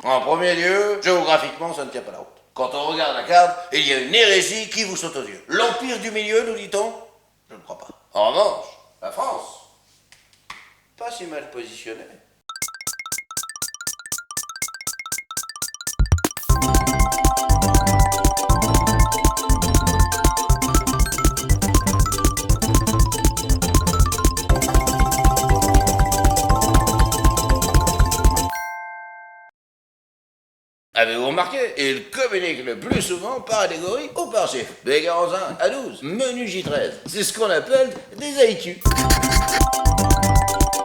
En premier lieu, géographiquement, ça ne tient pas la route. Quand on regarde la carte, il y a une hérésie qui vous saute aux yeux. L'Empire du Milieu, nous dit-on? Je ne crois pas. En revanche, la France, pas si mal positionnée. Avez-vous remarqué? Il communique le plus souvent par allégorie ou par chiffre. B41 à 12, menu J13. C'est ce qu'on appelle des haïkus.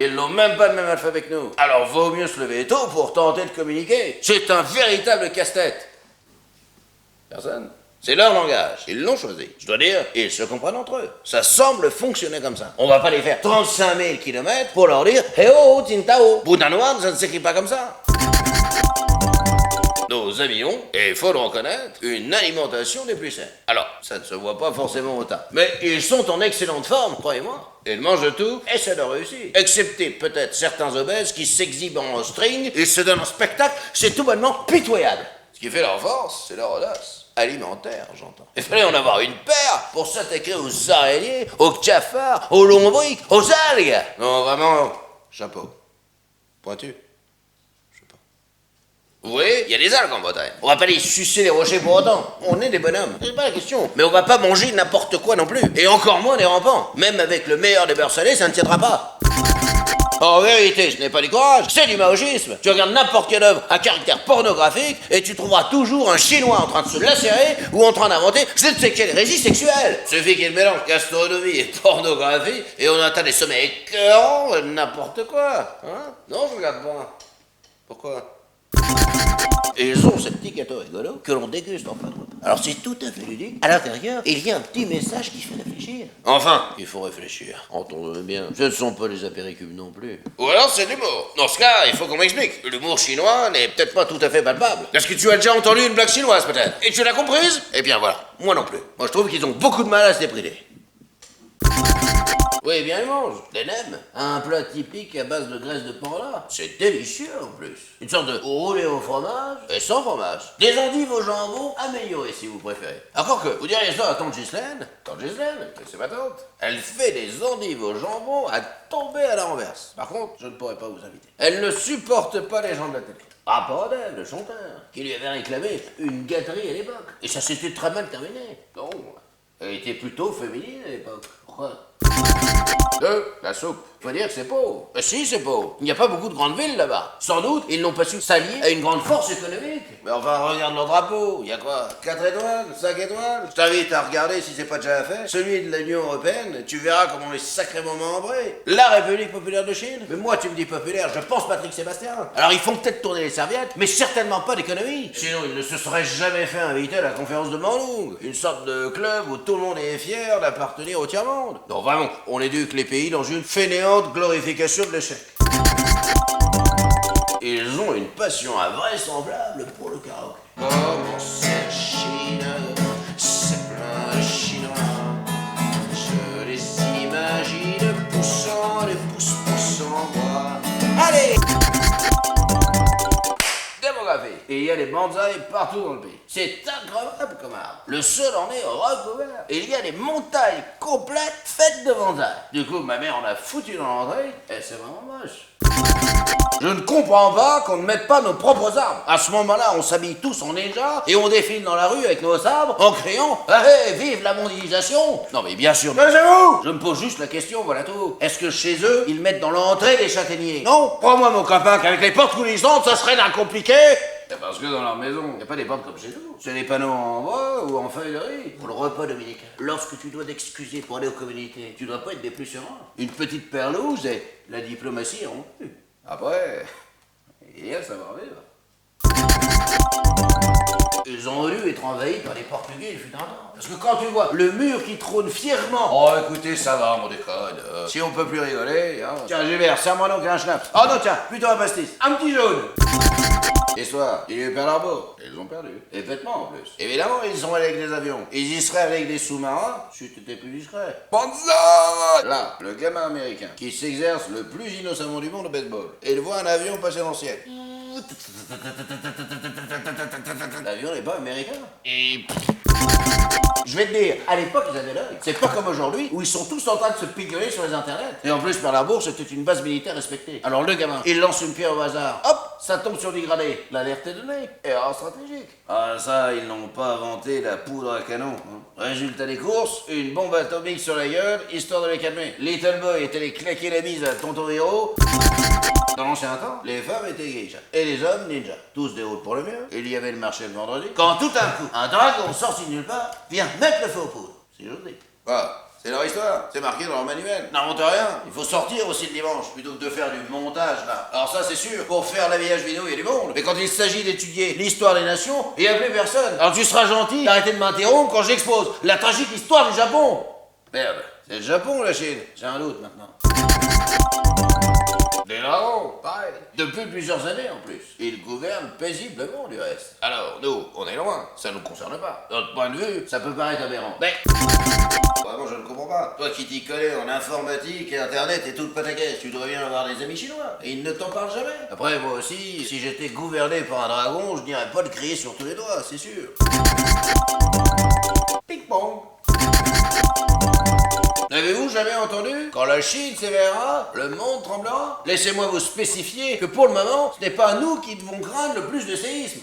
Ils n'ont même pas le même alphabet que nous. Alors vaut mieux se lever tôt pour tenter de communiquer. C'est un véritable casse-tête. Personne? C'est leur langage. Ils l'ont choisi. Je dois dire, ils se comprennent entre eux. Ça semble fonctionner comme ça. On va pas les faire 35 000 kilomètres pour leur dire « Hey oh, Tintao ». Boudanoir, ça ne s'écrit pas comme ça. Nos amis ont, et il faut le reconnaître, une alimentation des plus saines. Alors, ça ne se voit pas forcément au tas. Mais ils sont en excellente forme, croyez-moi. Ils mangent de tout, et ça leur réussit. Excepté peut-être certains obèses qui s'exhibent en string, ils se donnent en spectacle, c'est tout bonnement pitoyable. Ce qui fait leur force, c'est leur audace. Alimentaire, j'entends. Il fallait en avoir une paire pour s'attaquer aux araignées, aux cafards, aux lombriques, aux algues. Non, vraiment, chapeau. Pointu. Vous voyez, il y a des algues en Bretagne. On va pas les sucer les rochers pour autant. On est des bonhommes, c'est pas la question. Mais on va pas manger n'importe quoi non plus. Et encore moins des rampants. Même avec le meilleur des beurres salés, ça ne tiendra pas. En vérité, ce n'est pas du courage, c'est du maogisme. Tu regardes n'importe quelle œuvre à caractère pornographique et tu trouveras toujours un Chinois en train de se lacérer ou en train d'inventer je ne sais quelle régie sexuelle. Suffit qu'il mélange gastronomie et pornographie et on atteint des sommets écœurants, n'importe quoi. Hein? Non, je regarde pas. Pourquoi? Et ils ont ces petits gâteaux rigolos que l'on déguste en fin de repas. Alors c'est tout à fait ludique. À l'intérieur, il y a un petit message qui fait réfléchir. Enfin, il faut réfléchir. Entendons-le bien. Ce ne sont pas les apéricubes non plus. Ou alors c'est de l'humour. Dans ce cas, il faut qu'on m'explique. L'humour chinois n'est peut-être pas tout à fait palpable. Est-ce que tu as déjà entendu une blague chinoise peut-être? Et tu l'as comprise? Eh bien voilà, moi non plus. Moi je trouve qu'ils ont beaucoup de mal à se déprimer. Oui, eh bien ils mangent. Des nems. Un plat typique à base de graisse de panda. C'est délicieux en plus. Une sorte de roulé au fromage et sans fromage. Des endives au jambon améliorées si vous préférez. Encore que, vous diriez ça à tante Ghislaine. Tante Ghislaine, c'est ma tante. Elle fait des endives au jambon à tomber à la renverse. Par contre, je ne pourrais pas vous inviter. Elle ne supporte pas les gens de la télé. Ah, pas d'elle, le chanteur, qui lui avait réclamé une gâterie à l'époque. Et ça s'était très mal terminé. Non, elle était plutôt féminine à l'époque. Pourquoi? 2. La soupe. Faut dire que c'est pauvre. Si, c'est pauvre. Il n'y a pas beaucoup de grandes villes là-bas. Sans doute, ils n'ont pas su s'allier à une grande force économique. Mais enfin, regarde leur drapeau. Il y a quoi? 4 étoiles? 5 étoiles? Je t'invite à regarder si c'est pas déjà fait. Celui de l'Union Européenne, tu verras comment on est sacrément membré. La République populaire de Chine. Mais moi, tu me dis populaire, je pense Patrick Sébastien. Alors, ils font peut-être tourner les serviettes, mais certainement pas d'économie. Sinon, ils ne se seraient jamais fait inviter à la conférence de Bandung. Une sorte de club où tout le monde est fier d'appartenir au tiers-monde. Non, vraiment, on éduque les pays dans une fainéante glorification de l'échec. Ils ont une passion invraisemblable pour le karaoké. Comment c'est Chine, c'est plein de Chinois. Je les imagine poussant les pouces en bois. Allez! Démographie. Et il y a des bonsaïs partout dans le pays. C'est incroyable comme arbre. Le sol en est recouvert. Et il y a des montagnes complètes faites de bonsaïs. Du coup, ma mère en a foutu dans l'entrée et c'est vraiment moche. Je ne comprends pas qu'on ne mette pas nos propres arbres. À ce moment-là, on s'habille tous en ninja et on défile dans la rue avec nos sabres en criant « Hey, vive la mondialisation !» Non mais bien sûr, mais c'est vous! Je me pose juste la question, voilà tout. Est-ce que chez eux, ils mettent dans l'entrée des châtaigniers? Non, crois-moi mon copain qu'avec les portes coulissantes, ça serait d'un compliqué. C'est parce que dans leur maison, il n'y a pas des portes comme chez nous. C'est des panneaux en bois ou en feuilles de riz. Pour le repas dominical. Lorsque tu dois t'excuser pour aller aux communautés, tu dois pas être des plus sereins. Une petite perlouse et la diplomatie en plus. Après, il y a le savoir-vivre. Ils ont dû être envahis par les Portugais, il fut un temps. Parce que quand tu vois le mur qui trône fièrement... Oh, écoutez, ça va, mon déconne. Si on peut plus rigoler... Hein. Tiens, Gilbert, serre-moi donc un schnapp. Oh non, tiens, plutôt un pastis. Un petit jaune. Et soit, il y a eu Pearl Harbor. Ils ont perdu. Et bêtement, en plus. Évidemment, ils sont allés avec des avions. Ils y seraient avec des sous-marins si t'étais plus discret. Banzai! Là, le gamin américain qui s'exerce le plus innocemment du monde au baseball. Et il voit un avion passer dans le ciel. L'avion n'est pas américain. Et... Je vais te dire, à l'époque, ils avaient l'œil. C'est pas comme aujourd'hui, où ils sont tous en train de se picoler sur les internets. Et en plus, Pearl Harbor, c'était une base militaire respectée. Alors le gamin, il lance une pierre au hasard. Hop, ça tombe sur du gradé. L'alerte est donnée. Erreur stratégique. Ah ça, ils n'ont pas inventé la poudre à canon. Hein. Résultat des courses, une bombe atomique sur la gueule, histoire de les calmer. Little Boy était allé claquer la bise à Tonton Héros. Dans l'ancien temps, les femmes étaient geishas et les hommes ninjas. Tous des routes pour le mieux. Il y avait le marché le vendredi. Quand tout d'un coup, un dragon sorti de nulle part vient mettre le feu aux poudres. Si j'ose dire. Ah, c'est leur histoire. C'est marqué dans leur manuel. N'invente rien. Il faut sortir aussi le dimanche plutôt que de faire du montage là. Alors ça c'est sûr. Pour faire l'habillage vidéo, il y a du monde. Mais quand il s'agit d'étudier l'histoire des nations, il n'y a plus personne. Alors tu seras gentil d'arrêter de m'interrompre quand j'expose la tragique histoire du Japon. Merde. C'est le Japon ou la Chine? J'ai un doute maintenant. Des dragons, pareil. Depuis plusieurs années en plus. Ils gouvernent paisiblement du reste. Alors, nous, on est loin. Ça nous concerne pas. De notre point de vue, ça peut paraître aberrant. Mais... Vraiment, je ne comprends pas. Toi qui t'y connais en informatique et internet et toute pataquès, tu devrais bien avoir des amis chinois. Et ils ne t'en parlent jamais. Après, moi aussi, si j'étais gouverné par un dragon, je n'irais pas le crier sur tous les doigts, c'est sûr. Ping-pong. N'avez-vous jamais entendu? Quand la Chine s'éveillera, le monde tremblera. Laissez-moi vous spécifier que pour le moment, ce n'est pas nous qui devons craindre le plus de séismes.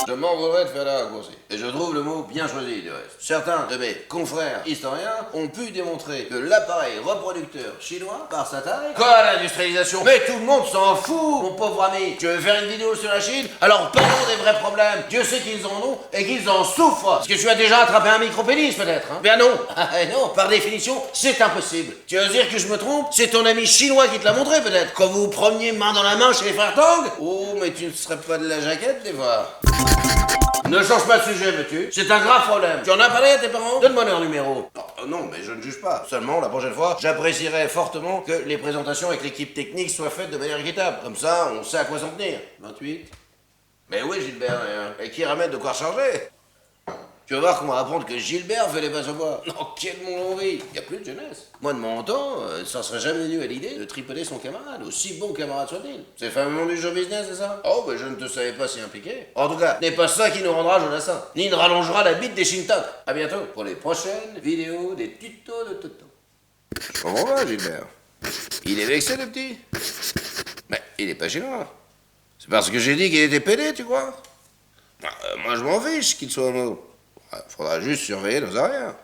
Je m'en voudrais de faire la raccourci. Et je trouve le mot bien choisi, du reste. Certains de mes confrères historiens ont pu démontrer que l'appareil reproducteur chinois, par sa taille, quoi l'industrialisation? Mais tout le monde s'en fout, mon pauvre ami. Tu veux faire une vidéo sur la Chine? Alors parlons des vrais problèmes. Dieu sait qu'ils en ont et qu'ils en souffrent. Parce que tu as déjà attrapé un micro-pénis, peut-être, hein? Ben non. Non, par définition, c'est impossible. Tu veux dire que je me trompe? C'est ton ami chinois qui te l'a montré, peut-être? Quand vous vous promeniez main dans la main chez les frères Tang? Oh, mais tu ne serais pas de la jaquette, des fois. Ne change pas de sujet, veux-tu? C'est un grave problème. Tu en as parlé à tes parents? Donne-moi leur numéro. Non, mais je ne juge pas. Seulement, la prochaine fois, j'apprécierais fortement que les présentations avec l'équipe technique soient faites de manière équitable. Comme ça, on sait à quoi s'en tenir. 28. Mais oui, Gilbert, et qui ramène de quoi recharger? Tu vas voir qu'on va apprendre que Gilbert fait les passes au bois. Non, quel monde on vit. Il n'y a plus de jeunesse. Moi, de mon temps, ça serait jamais venu à l'idée de tripoter son camarade, aussi bon camarade soit-il. C'est le fameux monde du show business, c'est ça? Oh, ben je ne te savais pas si impliqué. En tout cas, ce n'est pas ça qui nous rendra Jonassin, ni ne rallongera la bite des Shintok. À bientôt pour les prochaines vidéos des tutos de Toto. Je comprends pas, Gilbert. Il est vexé, le petit. Mais il est pas chinois. C'est parce que j'ai dit qu'il était pédé, tu crois? Moi, je m'en fiche qu'il soit mot. Faudra juste surveiller nos arrières.